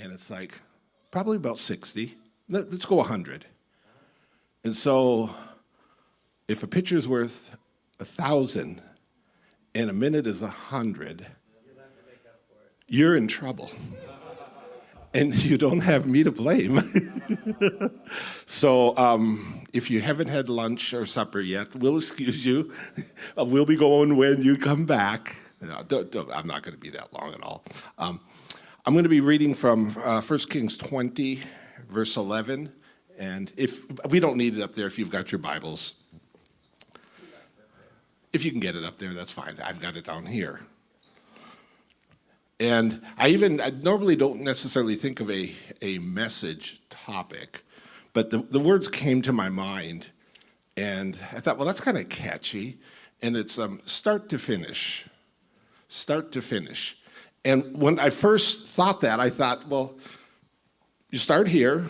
And it's like, probably about 60. Let's go 100. And so if a picture is worth 1,000 and a minute is 100, you're in trouble. And you don't have me to blame. So if you haven't had lunch or supper yet, we'll excuse you. We'll be going when you come back. No, I'm not going to be that long at all. I'm going to be reading from 1 Kings 20, verse 11. And if we don't need it up there if you've got your Bibles. If you can get it up there, that's fine. I've got it down here. And I normally don't necessarily think of a message topic, but the words came to my mind, and I thought, well, that's kind of catchy, and it's start to finish. Start to finish. And when I first thought that, I thought, well, you start here,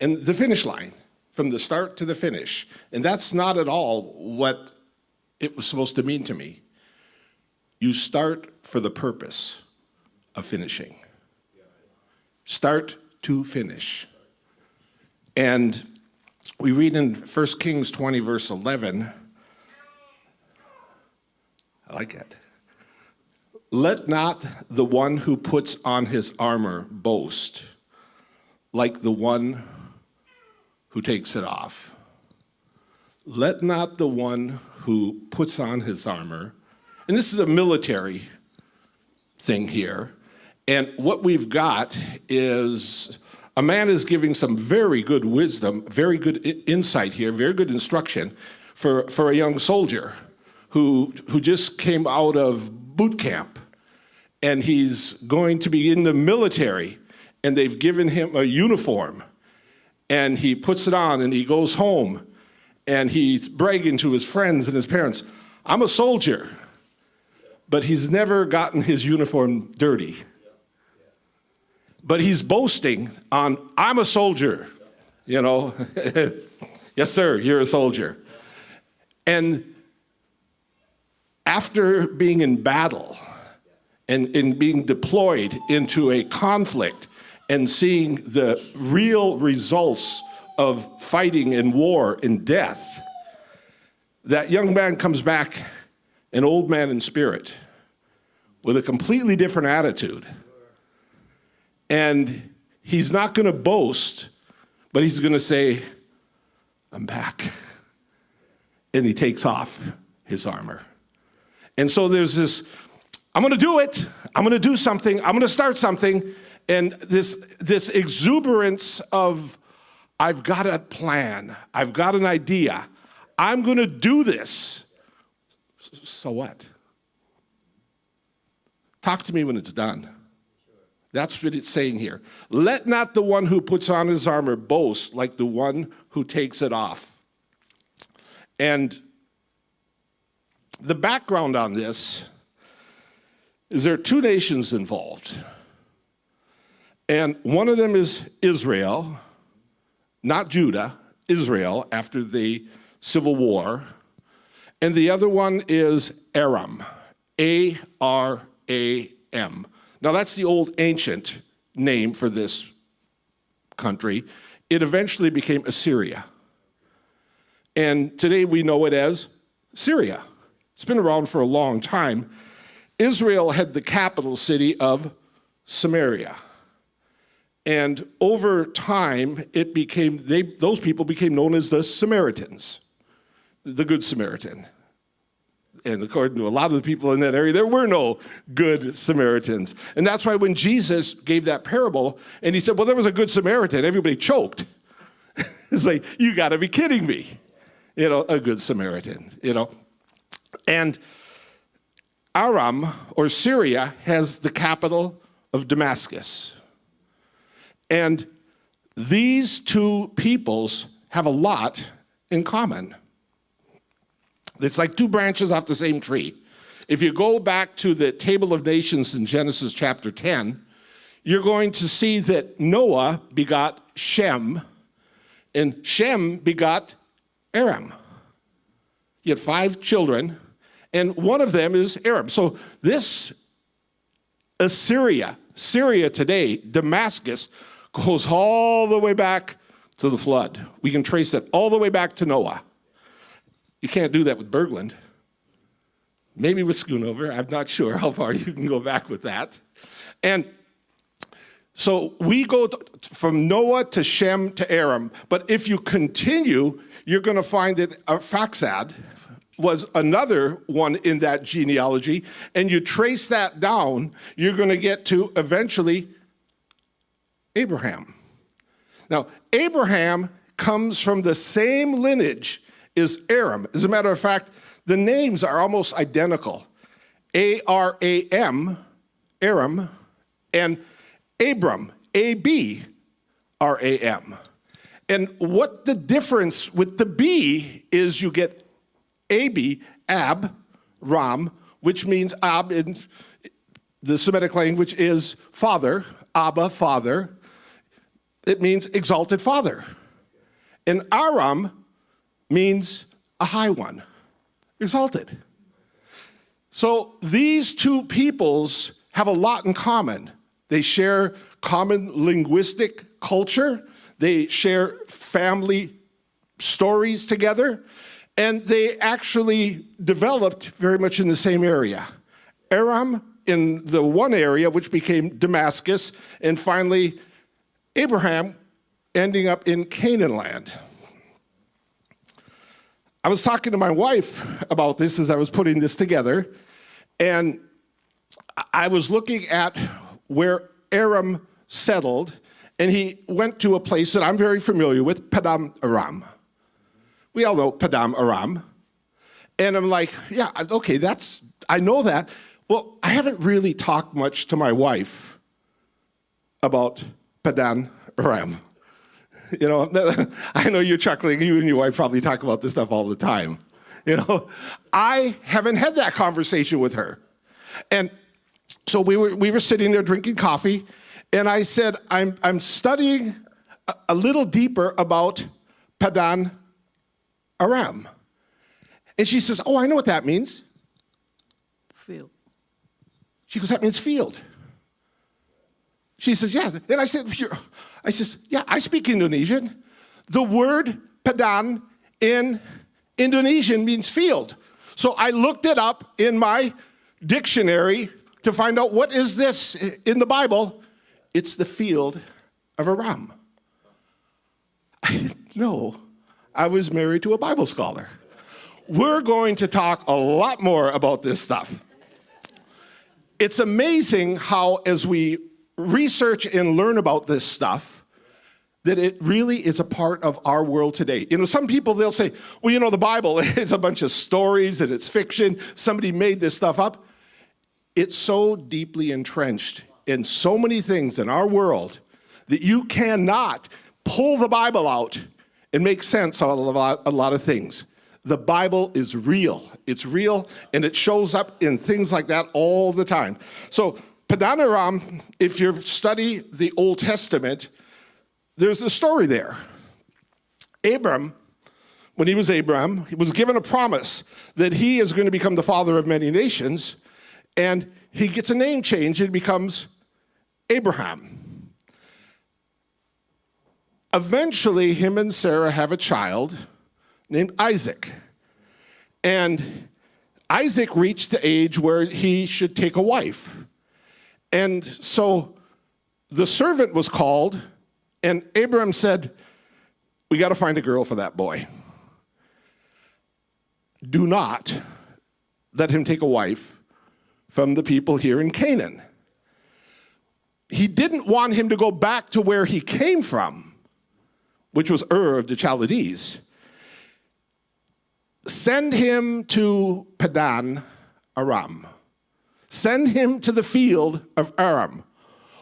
and the finish line, from the start to the finish. And that's not at all what it was supposed to mean to me. You start for the purpose of finishing. Start to finish. And we read in 1 Kings 20, verse 11, I like it. Let not the one who puts on his armor boast like the one who takes it off. Let not the one who puts on his armor, and this is a military thing here, and what we've got is a man is giving some very good wisdom, very good insight here, very good instruction for a young soldier who just came out of boot camp, and he's going to be in the military, and they've given him a uniform, and he puts it on, and he goes home, and he's bragging to his friends and his parents, I'm a soldier. But he's never gotten his uniform dirty. But he's boasting on, I'm a soldier, you know. Yes, sir, you're a soldier. And after being in battle and being deployed into a conflict and seeing the real results of fighting in war and death, that young man comes back an old man in spirit with a completely different attitude. And he's not going to boast, but he's going to say, I'm back. And he takes off his armor. And so there's this, I'm going to do it. I'm going to do something. I'm going to start something. And this exuberance of, I've got a plan. I've got an idea. I'm going to do this. So what? Talk to me when it's done. That's what it's saying here. Let not the one who puts on his armor boast like the one who takes it off. And the background on this is there are two nations involved. And one of them is Israel, not Judah, Israel, after the Civil War. And the other one is Aram, A-R-A-M. Now, that's the old ancient name for this country. It eventually became Assyria. And today we know it as Syria. It's been around for a long time. Israel had the capital city of Samaria. And over time, it became those people became known as the Samaritans, the Good Samaritan. And according to a lot of the people in that area, there were no good Samaritans. And that's why when Jesus gave that parable, and he said, well, there was a good Samaritan, everybody choked. It's like, you got to be kidding me. You know, a good Samaritan, you know. And Aram, or Syria, has the capital of Damascus. And these two peoples have a lot in common. It's like two branches off the same tree. If you go back to the Table of Nations in Genesis chapter 10, you're going to see that Noah begot Shem, and Shem begot Aram. He had 5 children, and one of them is Aram. So this Assyria, Syria today, Damascus, goes all the way back to the flood. We can trace it all the way back to Noah. You can't do that with Bergland. Maybe with Schoonover. I'm not sure how far you can go back with that. And so we go from Noah to Shem to Aram. But if you continue, you're going to find that Arphaxad was another one in that genealogy. And you trace that down, you're going to get to eventually Abraham. Now, Abraham comes from the same lineage as Aram. As a matter of fact, the names are almost identical. A-R-A-M, Aram, and Abram, A-B-R-A-M. And what the difference with the B is you get A-B, Ab, Ram, which means Ab in the Semitic language is father, Abba, father. It means exalted father. And Aram means a high one, exalted. So these two peoples have a lot in common. They share common linguistic culture. They share family stories together. And they actually developed very much in the same area. Aram in the one area, which became Damascus, and finally Abraham ending up in Canaan land. I was talking to my wife about this as I was putting this together, and I was looking at where Aram settled, and he went to a place that I'm very familiar with, Padam Aram. We all know Padam Aram. And I'm like, yeah, okay, I know that. Well, I haven't really talked much to my wife about Padan Aram. You know, I know you're chuckling. You and your wife probably talk about this stuff all the time. You know, I haven't had that conversation with her. And so we were sitting there drinking coffee, and I said, I'm studying a little deeper about Padan Aram. And she says, oh, I know what that means. Field. She goes, that means field. She says, yeah. And I said, yeah, I speak Indonesian. The word Padan in Indonesian means field. So I looked it up in my dictionary to find out what is this in the Bible. It's the field of Aram. I didn't know I was married to a Bible scholar. We're going to talk a lot more about this stuff. It's amazing how, as we research and learn about this stuff, that it really is a part of our world today. You know, some people, they'll say, well, you know, the Bible is a bunch of stories and it's fiction. Somebody made this stuff up. It's so deeply entrenched in so many things in our world that you cannot pull the Bible out and make sense of a lot of things. The Bible is real. It's real, and it shows up in things like that all the time. So Padan Aram, if you study the Old Testament, there's a story there. Abram, when he was Abram, he was given a promise that he is going to become the father of many nations, and he gets a name change and becomes Abraham. Eventually, him and Sarah have a child named Isaac. And Isaac reached the age where he should take a wife. And so the servant was called, and Abraham said, we got to find a girl for that boy. Do not let him take a wife from the people here in Canaan. He didn't want him to go back to where he came from, which was Ur of the Chaldees. Send him to Padan Aram. Send him to the field of Aram.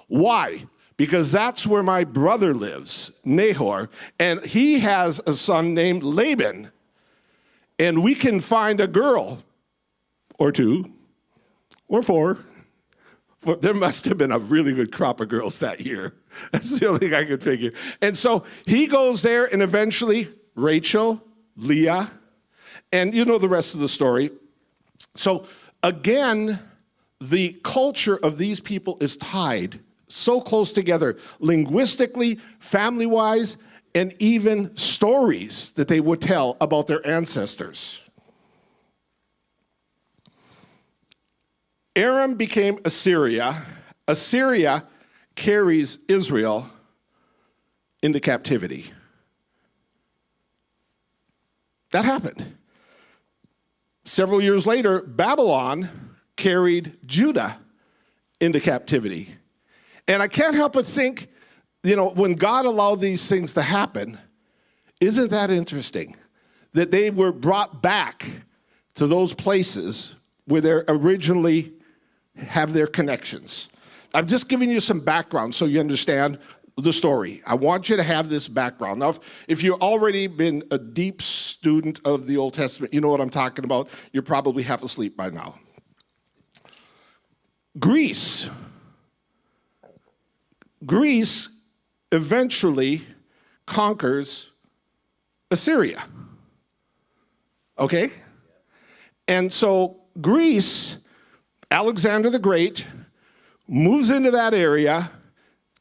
Why? Because that's where my brother lives, Nahor, and he has a son named Laban. And we can find a girl or two or four. There must have been a really good crop of girls that year. That's the only thing I could figure. And so he goes there, and eventually Rachel, Leah, and you know the rest of the story. So again, the culture of these people is tied so close together, linguistically, family-wise, and even stories that they would tell about their ancestors. Aram became Assyria. Assyria carries Israel into captivity. That happened. Several years later, Babylon carried Judah into captivity. And I can't help but think, when God allowed these things to happen, isn't that interesting? That they were brought back to those places where they originally have their connections. I'm just giving you some background so you understand the story. I want you to have this background. Now, if you've already been a deep student of the Old Testament, you know what I'm talking about. You're probably half asleep by now. Greece eventually conquers Assyria. Okay? And so Greece, Alexander the Great, moves into that area,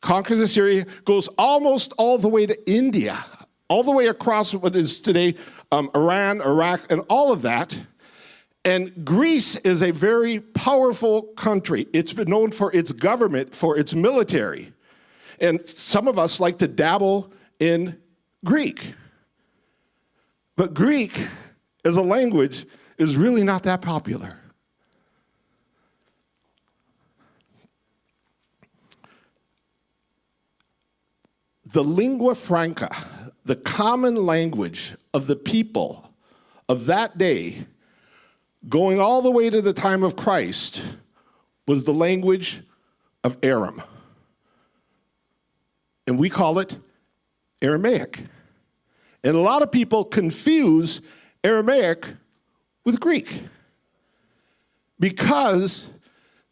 conquers Assyria, goes almost all the way to India, all the way across what is today Iran, Iraq, and all of that. And Greece is a very powerful country. It's been known for its government, for its military. And some of us like to dabble in Greek. But Greek as a language is really not that popular. The lingua franca, the common language of the people of that day, going all the way to the time of Christ, was the language of Aram. And we call it Aramaic. And a lot of people confuse Aramaic with Greek because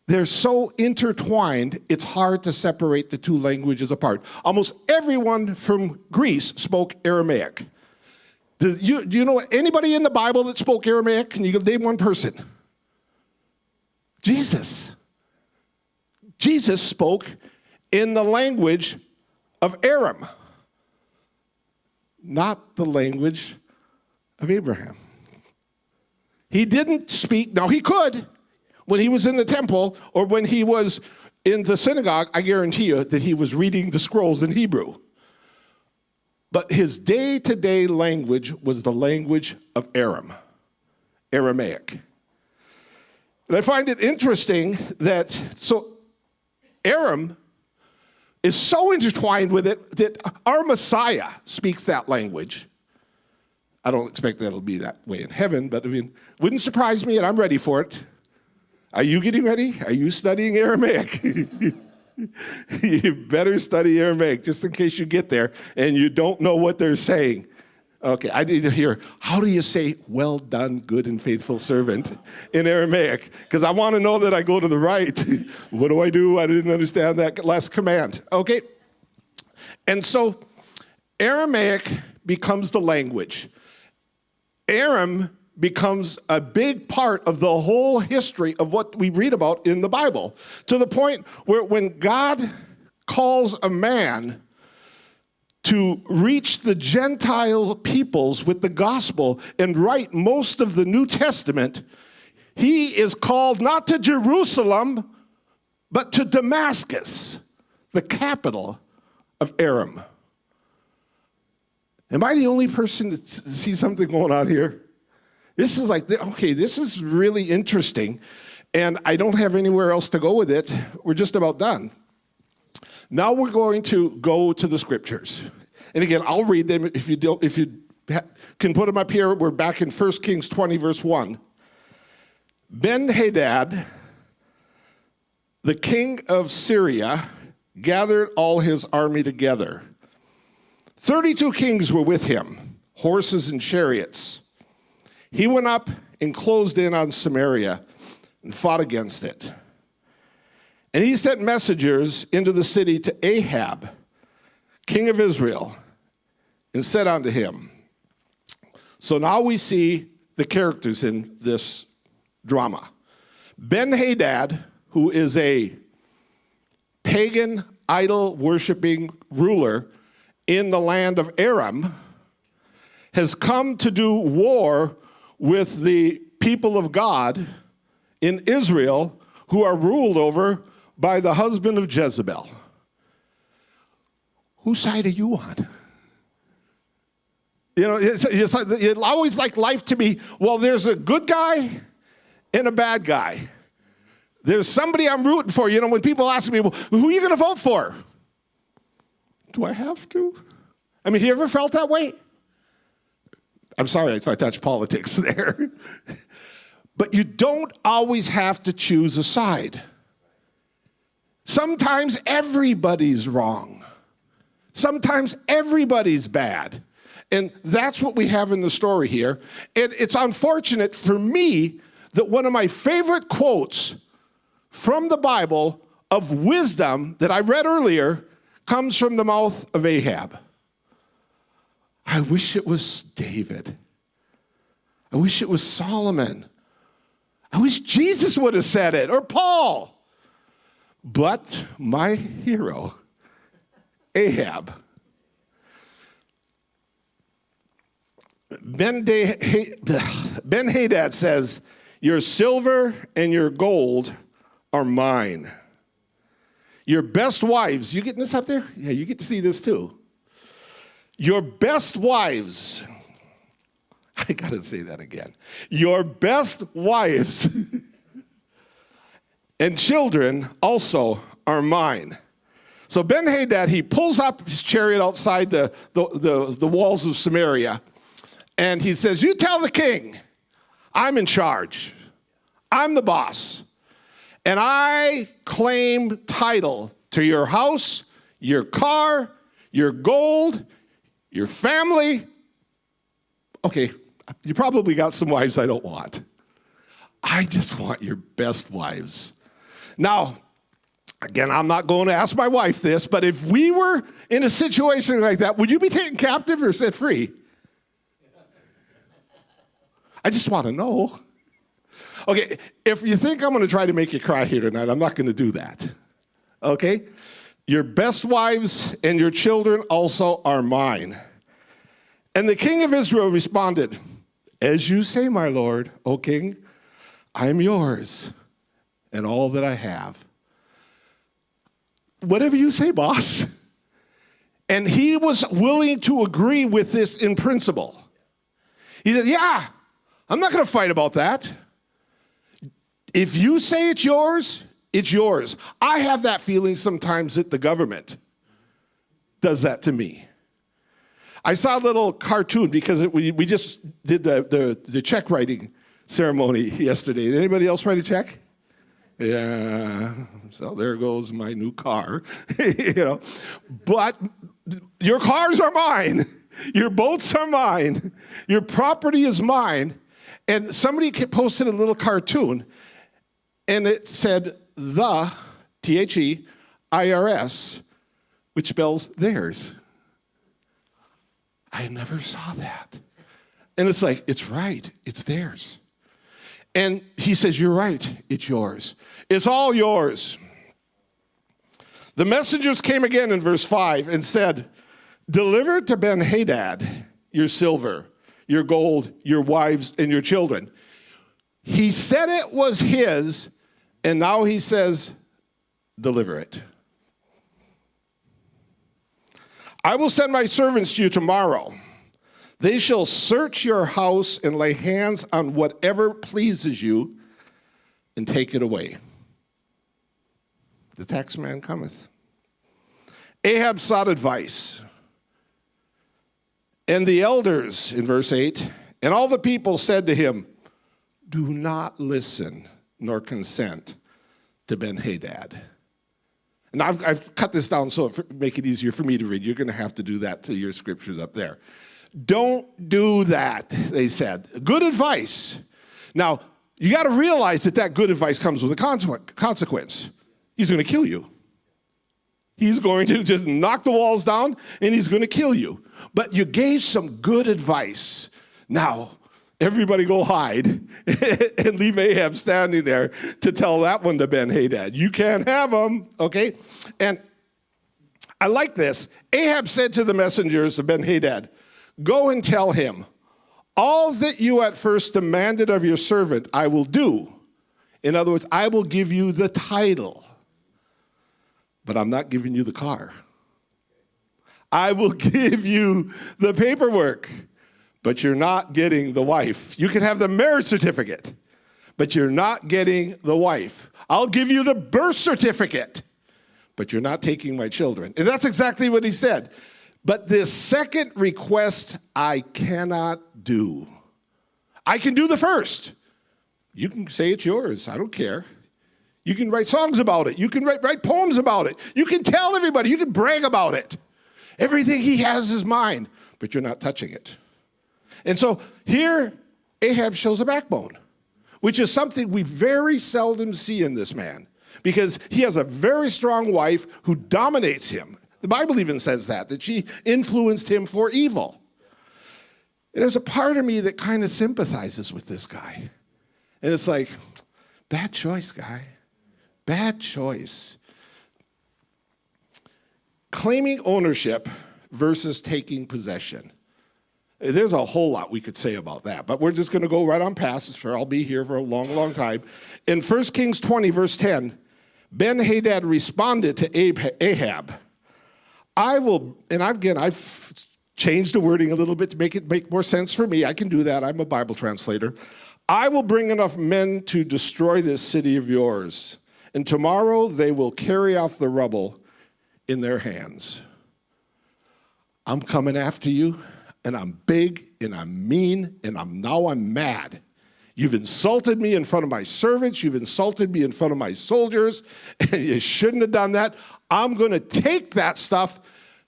they're so intertwined, it's hard to separate the two languages apart. Almost everyone from Greece spoke Aramaic. Do you know anybody in the Bible that spoke Aramaic? Can you name one person? Jesus. Jesus spoke in the language of Aram, not the language of Abraham. He didn't speak, now he could, when he was in the temple or when he was in the synagogue, I guarantee you that he was reading the scrolls in Hebrew. But his day-to-day language was the language of Aram, Aramaic. And I find it interesting that, Aram is so intertwined with it that our Messiah speaks that language. I don't expect that it'll be that way in heaven, but wouldn't surprise me, and I'm ready for it. Are you getting ready? Are you studying Aramaic? You better study Aramaic just in case you get there and you don't know what they're saying. Okay, I need to hear, how do you say, well done, good and faithful servant in Aramaic? Because I want to know that I go to the right. What do? I didn't understand that last command. Okay, and so Aramaic becomes the language. Aram becomes a big part of the whole history of what we read about in the Bible, to the point where when God calls a man to reach the Gentile peoples with the gospel and write most of the New Testament, he is called not to Jerusalem, but to Damascus, the capital of Aram. Am I the only person that sees something going on here? This is this is really interesting, and I don't have anywhere else to go with it. We're just about done. Now we're going to go to the scriptures. And again, I'll read them if you can put them up here. We're back in 1 Kings 20, verse 1. Ben-Hadad, the king of Syria, gathered all his army together. 32 kings were with him, horses and chariots. He went up and closed in on Samaria and fought against it. And he sent messengers into the city to Ahab, king of Israel, and said unto him. So now we see the characters in this drama. Ben-Hadad who is a pagan, idol-worshiping ruler in the land of Aram, has come to do war with the people of God in Israel who are ruled over by the husband of Jezebel. Whose side are you on? You know, it's always like life to me, well, there's a good guy and a bad guy. There's somebody I'm rooting for. You know, when people ask me, well, who are you going to vote for? Do I have to? I mean, have you ever felt that way? I'm sorry if I touched politics there. But you don't always have to choose a side. Sometimes everybody's wrong. Sometimes everybody's bad. And that's what we have in the story here. And it's unfortunate for me that one of my favorite quotes from the Bible of wisdom that I read earlier comes from the mouth of Ahab. I wish it was David. I wish it was Solomon. I wish Jesus would have said it, or Paul. But my hero, Ahab. Ben-Hadad says, your silver and your gold are mine. Your best wives, you getting this up there? Yeah, you get to see this too. Your best wives, I gotta say that again. Your best wives and children also are mine. So Ben-Hadad, he pulls up his chariot outside the walls of Samaria, and he says, you tell the king, I'm in charge. I'm the boss. And I claim title to your house, your car, your gold, your family. Okay, you probably got some wives I don't want. I just want your best wives. Now, again, I'm not going to ask my wife this, but if we were in a situation like that, would you be taken captive or set free? I just want to know. Okay, if you think I'm going to try to make you cry here tonight, I'm not going to do that. Okay? Your best wives and your children also are mine. And the king of Israel responded, as you say, my lord, O king, I am yours and all that I have. Whatever you say, boss. And he was willing to agree with this in principle. He said, yeah, I'm not going to fight about that. If you say it's yours, it's yours. I have that feeling sometimes that the government does that to me. I saw a little cartoon because we just did the check writing ceremony yesterday. Did anybody else write a check? Yeah, so there goes my new car. You know, but your cars are mine. Your boats are mine. Your property is mine. And somebody posted a little cartoon, and it said, the, T-H-E, IRS, which spells theirs. I never saw that. And it's like, it's right, it's theirs. And he says, you're right, it's yours. It's all yours. The messengers came again in verse 5 and said, deliver to Ben-Hadad your silver, your gold, your wives, and your children. He said it was his, and now he says, deliver it. I will send my servants to you tomorrow. They shall search your house and lay hands on whatever pleases you and take it away. The tax man cometh. Ahab sought advice. And the elders, in verse 8, and all the people said to him, do not listen nor consent to Ben-Hadad. And I've cut this down so it make it easier for me to read. You're going to have to do that to your scriptures up there. Don't do that, they said. Good advice. Now, you got to realize that good advice comes with a consequence. He's going to kill you. He's going to just knock the walls down, and he's going to kill you. But you gave some good advice. Now, everybody go hide, and leave Ahab standing there to tell that one to Ben-Hadad, you can't have him, okay? And I like this. Ahab said to the messengers of Ben-Hadad, go and tell him, all that you at first demanded of your servant, I will do. In other words, I will give you the title, but I'm not giving you the car. I will give you the paperwork, but you're not getting the wife. You can have the marriage certificate, but you're not getting the wife. I'll give you the birth certificate, but you're not taking my children. And that's exactly what he said. But this second request, I cannot do. I can do the first. You can say it's yours. I don't care. You can write songs about it. You can write poems about it. You can tell everybody. You can brag about it. Everything he has is mine, but you're not touching it. And so here, Ahab shows a backbone, which is something we very seldom see in this man, because he has a very strong wife who dominates him. The Bible even says that she influenced him for evil. And there's a part of me that kind of sympathizes with this guy. And it's like, bad choice, guy. Bad choice. Claiming ownership versus taking possession. There's a whole lot we could say about that, but we're just going to go right on past. Sure, I'll be here for a long, long time. In 1 Kings 20, verse 10, Ben-Hadad responded to Ahab, I will, and again, I've changed the wording a little bit to make it make more sense for me. I can do that. I'm a Bible translator. I will bring enough men to destroy this city of yours, and tomorrow they will carry off the rubble in their hands. I'm coming after you, and I'm big, and I'm mean, and I'm mad. You've insulted me in front of my servants. You've insulted me in front of my soldiers, and you shouldn't have done that. I'm going to take that stuff.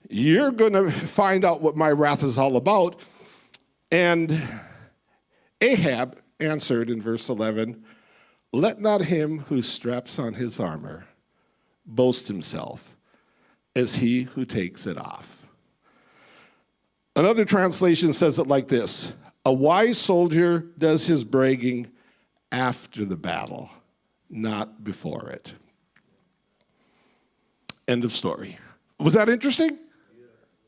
You're going to find out what my wrath is all about. And Ahab answered in verse 11, let not him who straps on his armor boast himself as he who takes it off. Another translation says it like this: a wise soldier does his bragging after the battle, not before it. End of story. Was that interesting?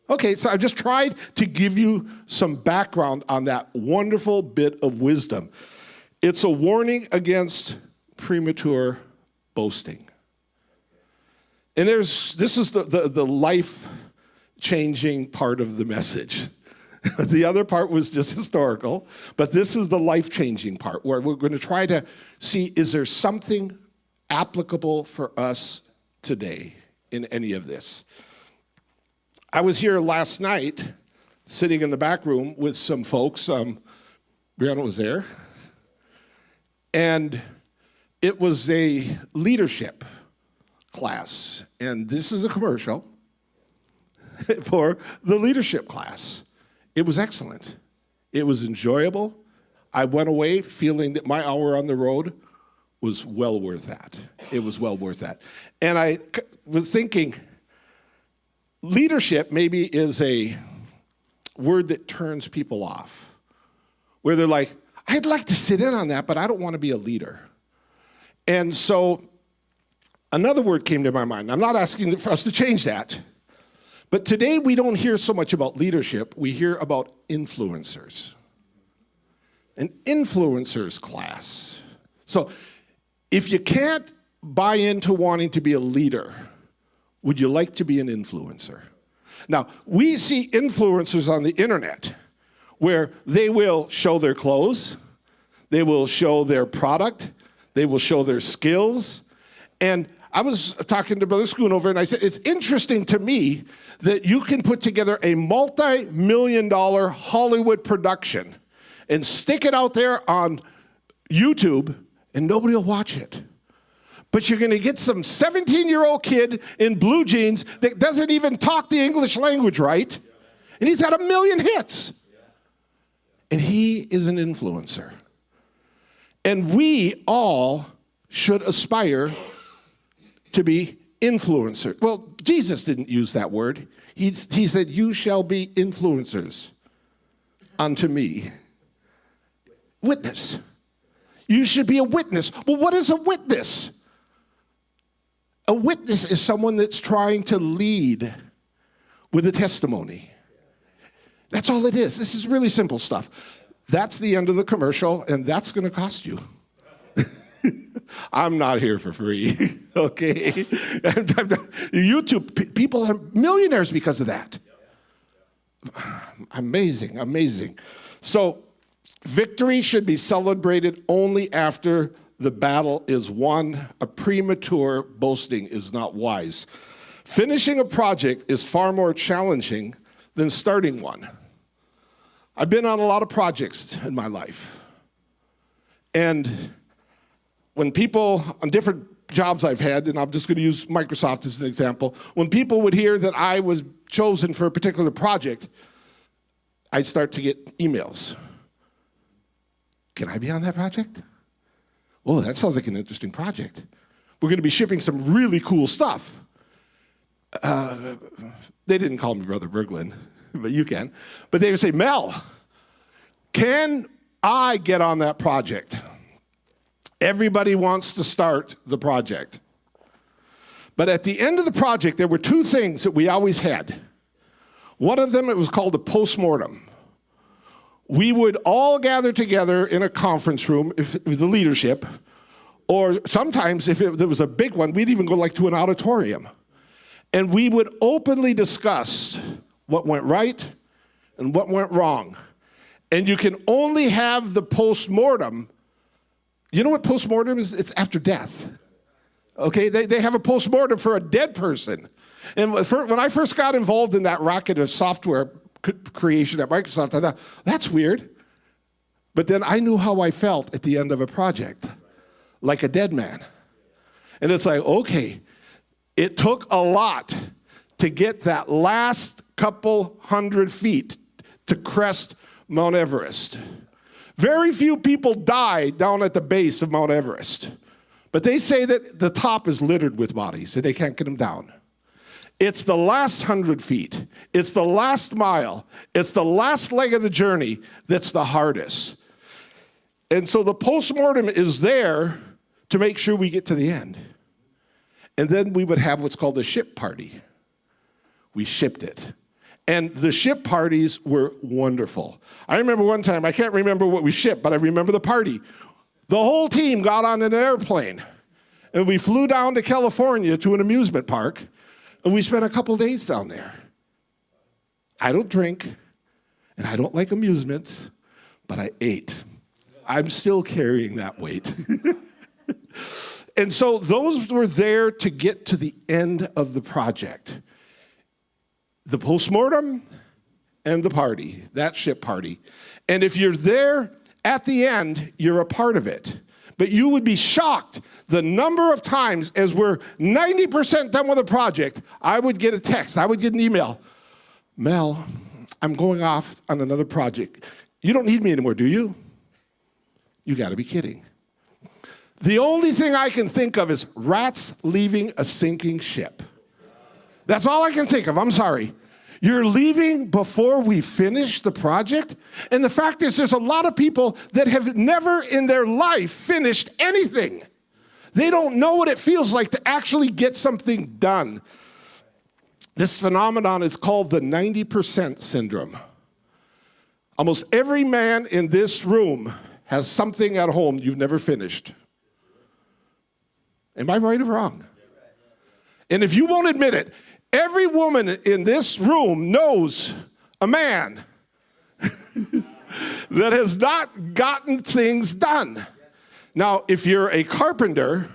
Okay, so I just tried to give you some background on that wonderful bit of wisdom. It's a warning against premature boasting. And this is the life-changing part of the message. The other part was just historical, but this is the life-changing part where we're going to try to see, is there something applicable for us today in any of this? I was here last night, sitting in the back room with some folks. Brianna was there. And it was a leadership class. And this is a commercial for the leadership class. It was excellent. It was enjoyable. I went away feeling that my hour on the road was well worth that. It was well worth that. And I was thinking, leadership maybe is a word that turns people off, where they're like, I'd like to sit in on that, but I don't want to be a leader. And so another word came to my mind. I'm not asking for us to change that, but today we don't hear so much about leadership. We hear about influencers. An influencers class. So if you can't buy into wanting to be a leader, would you like to be an influencer? Now, we see influencers on the internet where they will show their clothes, they will show their product, they will show their skills. And I was talking to Brother Schoonover, and I said, it's interesting to me that you can put together a multi-million-dollar Hollywood production and stick it out there on YouTube, and nobody will watch it. But you're going to get some 17-year-old kid in blue jeans that doesn't even talk the English language right, and he's got 1 million hits. And he is an influencer. And we all should aspire to be influencers. Well, Jesus didn't use that word. He said, you shall be influencers unto me. Witness. You should be a witness. Well, what is a witness? A witness is someone that's trying to lead with a testimony. That's all it is. This is really simple stuff. That's the end of the commercial, and that's going to cost you. I'm not here for free, okay? YouTube, people are millionaires because of that. Amazing, amazing. So victory should be celebrated only after the battle is won. A premature boasting is not wise. Finishing a project is far more challenging than starting one. I've been on a lot of projects in my life. And when people on different jobs I've had, and I'm just going to use Microsoft as an example, when people would hear that I was chosen for a particular project, I'd start to get emails. Can I be on that project? Oh, that sounds like an interesting project. We're going to be shipping some really cool stuff. They didn't call me Brother Berglund, but you can. But they would say, Mel, can I get on that project? Everybody wants to start the project. But at the end of the project, there were two things that we always had. One of them, it was called a postmortem. We would all gather together in a conference room, if the leadership, or sometimes if there was a big one, we'd even go to an auditorium. And we would openly discuss what went right and what went wrong. And you can only have the postmortem. You know what postmortem is? It's after death. Okay, they have a postmortem for a dead person. And when I first got involved in that racket of software creation at Microsoft, I thought, that's weird. But then I knew how I felt at the end of a project, like a dead man. And it's like, okay, it took a lot to get that last couple 100 feet to crest Mount Everest. Very few people die down at the base of Mount Everest. But they say that the top is littered with bodies and they can't get them down. It's the last 100 feet. It's the last mile. It's the last leg of the journey that's the hardest. And so the postmortem is there to make sure we get to the end. And then we would have what's called a ship party. We shipped it. And the ship parties were wonderful. I remember one time, I can't remember what we shipped, but I remember the party. The whole team got on an airplane, and we flew down to California to an amusement park, and we spent a couple days down there. I don't drink, and I don't like amusements, but I ate. I'm still carrying that weight. And so those were there to get to the end of the project. The postmortem and the party, that ship party. And if you're there at the end, you're a part of it. But you would be shocked the number of times as we're 90% done with a project, I would get a text, I would get an email. Mel, I'm going off on another project. You don't need me anymore, do you? You got to be kidding. The only thing I can think of is rats leaving a sinking ship. That's all I can think of. I'm sorry. You're leaving before we finish the project? And the fact is, there's a lot of people that have never in their life finished anything. They don't know what it feels like to actually get something done. This phenomenon is called the 90% syndrome. Almost every man in this room has something at home you've never finished. Am I right or wrong? And if you won't admit it, every woman in this room knows a man that has not gotten things done. Now, if you're a carpenter,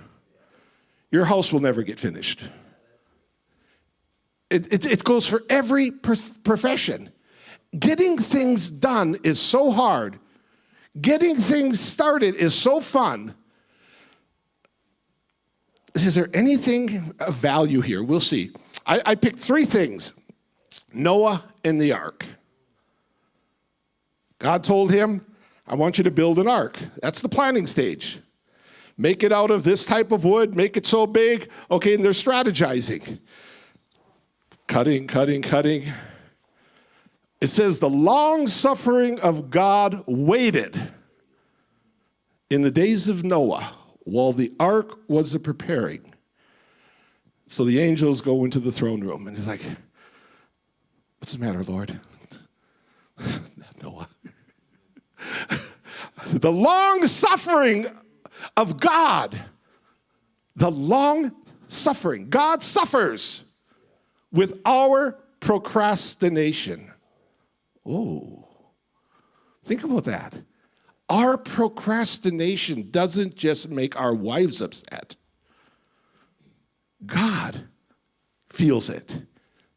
your house will never get finished. It goes for every profession. Getting things done is so hard. Getting things started is so fun. Is there anything of value here? We'll see. I picked three things. Noah and the ark. God told him, I want you to build an ark. That's the planning stage. Make it out of this type of wood, make it so big. Okay, and they're strategizing. Cutting. It says the long suffering of God waited in the days of Noah, while the ark was preparing. So the angels go into the throne room, and he's like, what's the matter, Lord? Noah. The long suffering of God. The long suffering. God suffers with our procrastination. Oh, think about that. Our procrastination doesn't just make our wives upset. God feels it.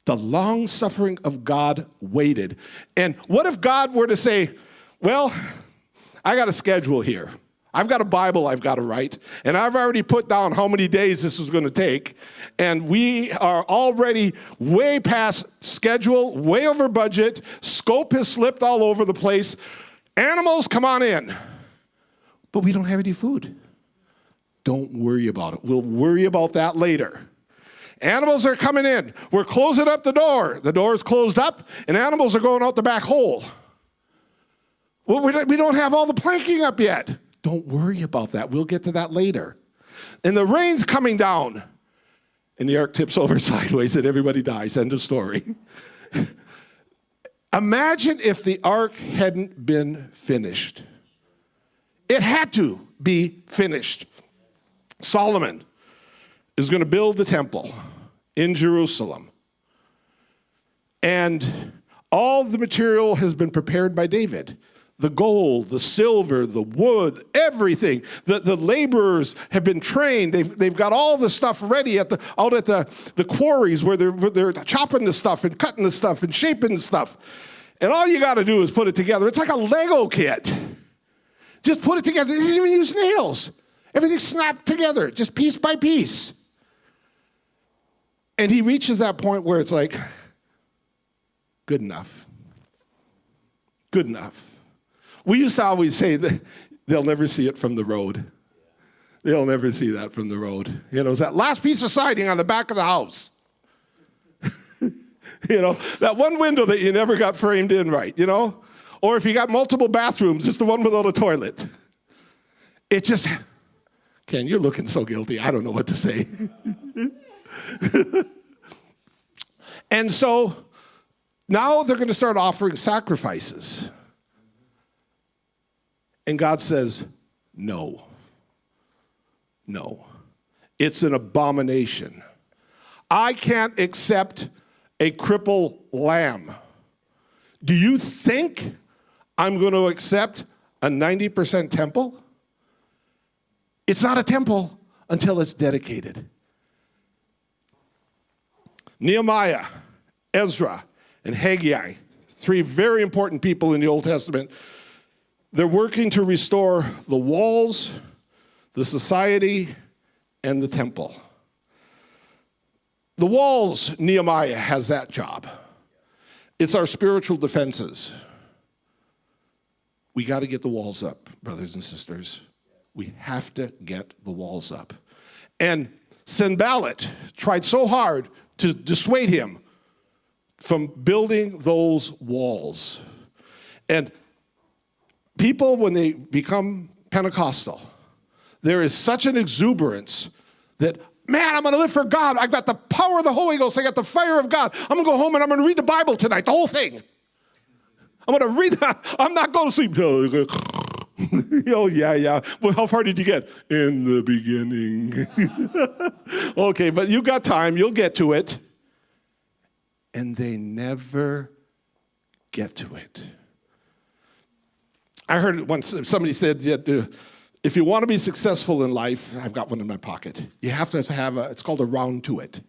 The long suffering of God waited. And what if God were to say, well, I got a schedule here. I've got a Bible I've got to write, and I've already put down how many days this is going to take, and we are already way past schedule, way over budget, scope has slipped all over the place. Animals, come on in. But we don't have any food. Don't worry about it. We'll worry about that later. Animals are coming in. We're closing up the door. The door is closed up, and animals are going out the back hole. Well, we don't have all the planking up yet. Don't worry about that. We'll get to that later. And the rain's coming down, and the ark tips over sideways, and everybody dies. End of story. Imagine if the ark hadn't been finished. It had to be finished. Solomon is going to build the temple in Jerusalem. And all the material has been prepared by David. The gold, the silver, the wood, everything. The laborers have been trained. They've got all the stuff ready out at the quarries where they're chopping the stuff and cutting the stuff and shaping the stuff. And all you got to do is put it together. It's like a Lego kit. Just put it together. They didn't even use nails. Everything snapped together, just piece by piece. And he reaches that point where it's like, good enough. Good enough. We used to always say that they'll never see it from the road. They'll never see that from the road. You know, it's that last piece of siding on the back of the house. You know, that one window that you never got framed in right, you know? Or if you got multiple bathrooms, it's the one without a toilet. It just, Ken, you're looking so guilty. I don't know what to say. And so now they're going to start offering sacrifices. And God says, no. No. It's an abomination. I can't accept a crippled lamb. Do you think I'm going to accept a 90% temple? It's not a temple until it's dedicated. Nehemiah, Ezra, and Haggai, three very important people in the Old Testament. They're working to restore the walls, the society, and the temple. The walls, Nehemiah has that job. It's our spiritual defenses. We got to get the walls up, brothers and sisters. We have to get the walls up. And Sanballat tried so hard to dissuade him from building those walls. And people, when they become Pentecostal, there is such an exuberance that, man, I'm going to live for God. I've got the power of the Holy Ghost. I got the fire of God. I'm going to go home and I'm going to read the Bible tonight, the whole thing. I'm going to read that. I'm not going to sleep. Oh, yeah. Well, how far did you get? In the beginning. Okay, but you got time. You'll get to it. And they never get to it. I heard it once, somebody said, if you want to be successful in life, I've got one in my pocket, you have to have it's called a round to it.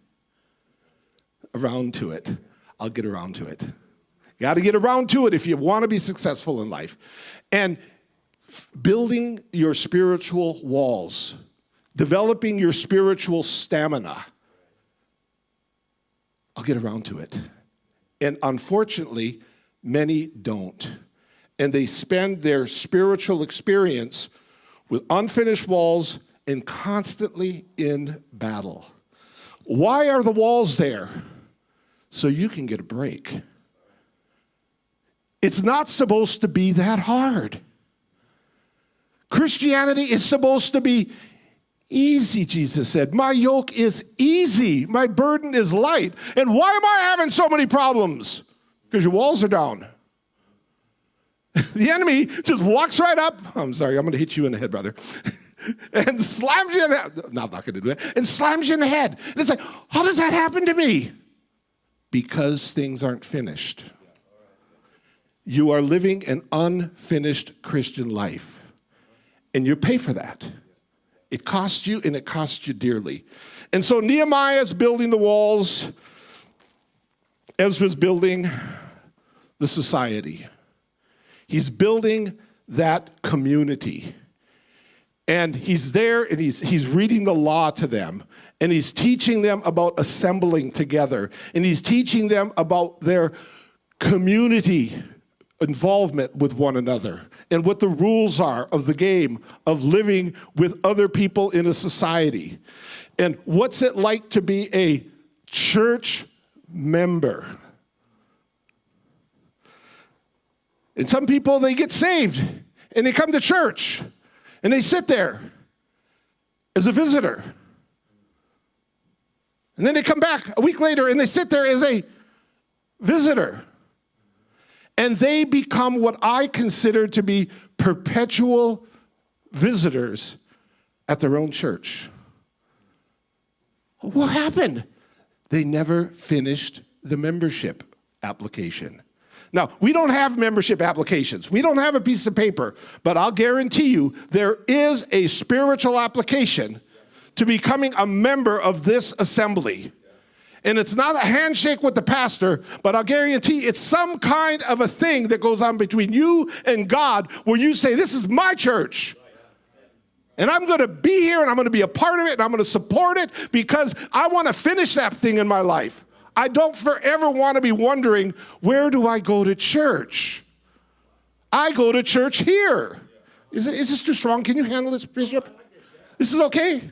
A round to it. I'll get around to it. You got to get around to it if you want to be successful in life. And building your spiritual walls, developing your spiritual stamina, I'll get around to it. And unfortunately, many don't. And they spend their spiritual experience with unfinished walls and constantly in battle. Why are the walls there? So you can get a break. It's not supposed to be that hard. Christianity is supposed to be easy, Jesus said. My yoke is easy. My burden is light. And why am I having so many problems? Because your walls are down. The enemy just walks right up. I'm sorry, I'm going to hit you in the head, brother. And slams you in the head. No, I'm not going to do that. And slams you in the head. And it's like, how does that happen to me? Because things aren't finished. You are living an unfinished Christian life. And you pay for that. It costs you, and it costs you dearly. And so Nehemiah's building the walls. Ezra's building the society. He's building that community. And he's there, and he's reading the law to them. And he's teaching them about assembling together. And he's teaching them about their community involvement with one another and what the rules are of the game of living with other people in a society. And what's it like to be a church member? And some people, they get saved and they come to church and they sit there as a visitor. And then they come back a week later and they sit there as a visitor. And they become what I consider to be perpetual visitors at their own church. What happened? They never finished the membership application. Now, we don't have membership applications. We don't have a piece of paper, but I'll guarantee you there is a spiritual application to becoming a member of this assembly. And it's not a handshake with the pastor, but I'll guarantee it's some kind of a thing that goes on between you and God where you say, this is my church. And I'm going to be here and I'm going to be a part of it and I'm going to support it because I want to finish that thing in my life. I don't forever want to be wondering, where do I go to church? I go to church here. Is this too strong? Can you handle this, Bishop? This is okay?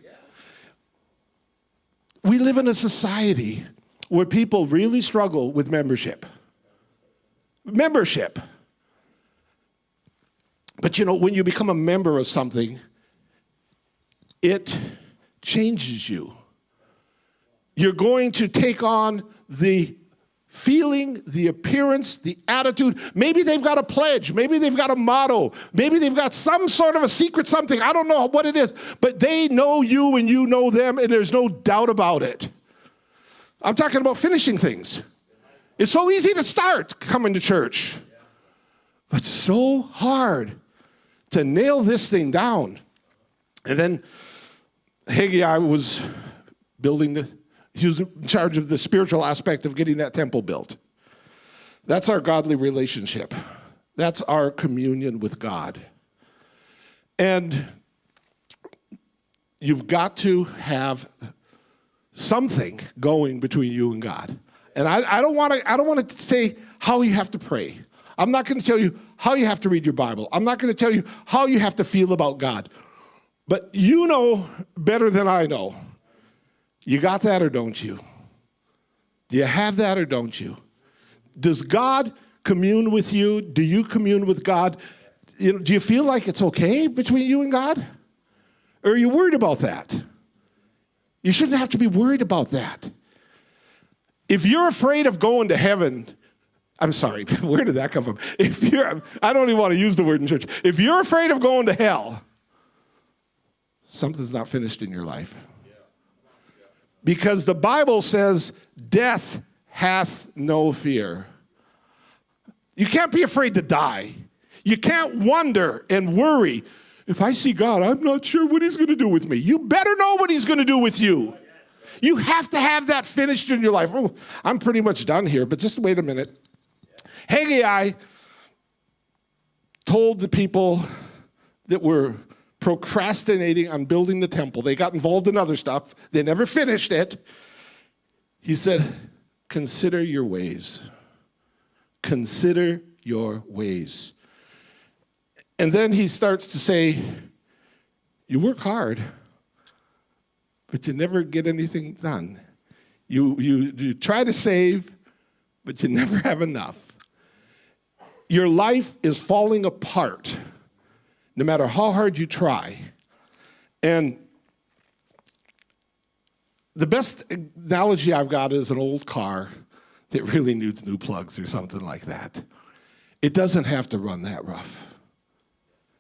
We live in a society where people really struggle with membership. Membership. But you know, when you become a member of something, it changes you. You're going to take on the feeling, the appearance, the attitude. Maybe they've got a pledge. Maybe they've got a motto. Maybe they've got some sort of a secret something. I don't know what it is. But they know you and you know them, and there's no doubt about it. I'm talking about finishing things. It's so easy to start coming to church. But so hard to nail this thing down. And then Haggai was he was in charge of the spiritual aspect of getting that temple built. That's our godly relationship. That's our communion with God. And you've got to have something going between you and God. And I don't want to say how you have to pray. I'm not going to tell you how you have to read your Bible. I'm not going to tell you how you have to feel about God. But you know better than I know. You got that or don't you? Do you have that or don't you? Does God commune with you? Do you commune with God? Do you feel like it's okay between you and God? Or are you worried about that? You shouldn't have to be worried about that. If you're afraid of going to heaven, I'm sorry, where did that come from? I don't even want to use the word in church. If you're afraid of going to hell, something's not finished in your life. Because the Bible says, death hath no fear. You can't be afraid to die. You can't wonder and worry. If I see God, I'm not sure what he's going to do with me. You better know what he's going to do with you. You have to have that finished in your life. Oh, I'm pretty much done here, but just wait a minute. Haggai told the people that were procrastinating on building the temple. They got involved in other stuff. They never finished it. He said, consider your ways. Consider your ways. And then he starts to say, you work hard, but you never get anything done. You try to save, but you never have enough. Your life is falling apart. no matter how hard you try. And the best analogy I've got is an old car that really needs new plugs or something like that. It doesn't have to run that rough.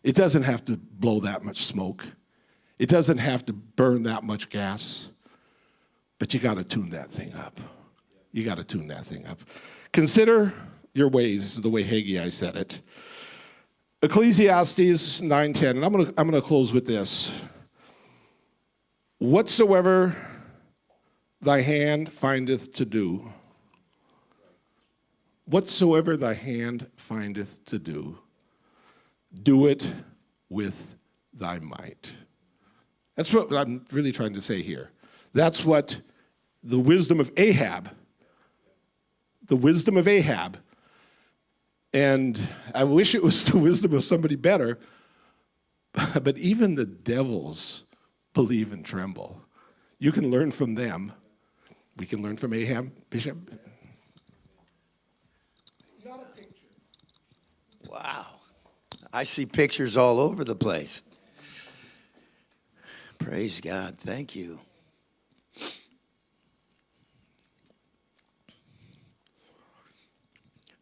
It doesn't have to blow that much smoke. It doesn't have to burn that much gas. But you got to tune that thing up. You got to tune that thing up. Consider your ways, the way Haggai said it. Ecclesiastes 9:10, and I'm gonna close with this. Whatsoever thy hand findeth to do, whatsoever thy hand findeth to do, do it with thy might. That's what I'm really trying to say here. That's what the wisdom of Ahab, and I wish it was the wisdom of somebody better, but even the devils believe and tremble. You can learn from them. We can learn from Ahab, Bishop. Not a picture. Wow. I see pictures all over the place. Praise God. Thank you.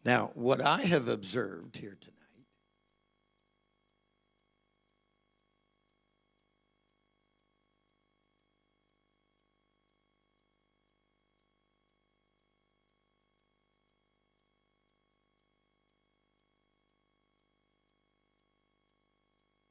Now, what I have observed here tonight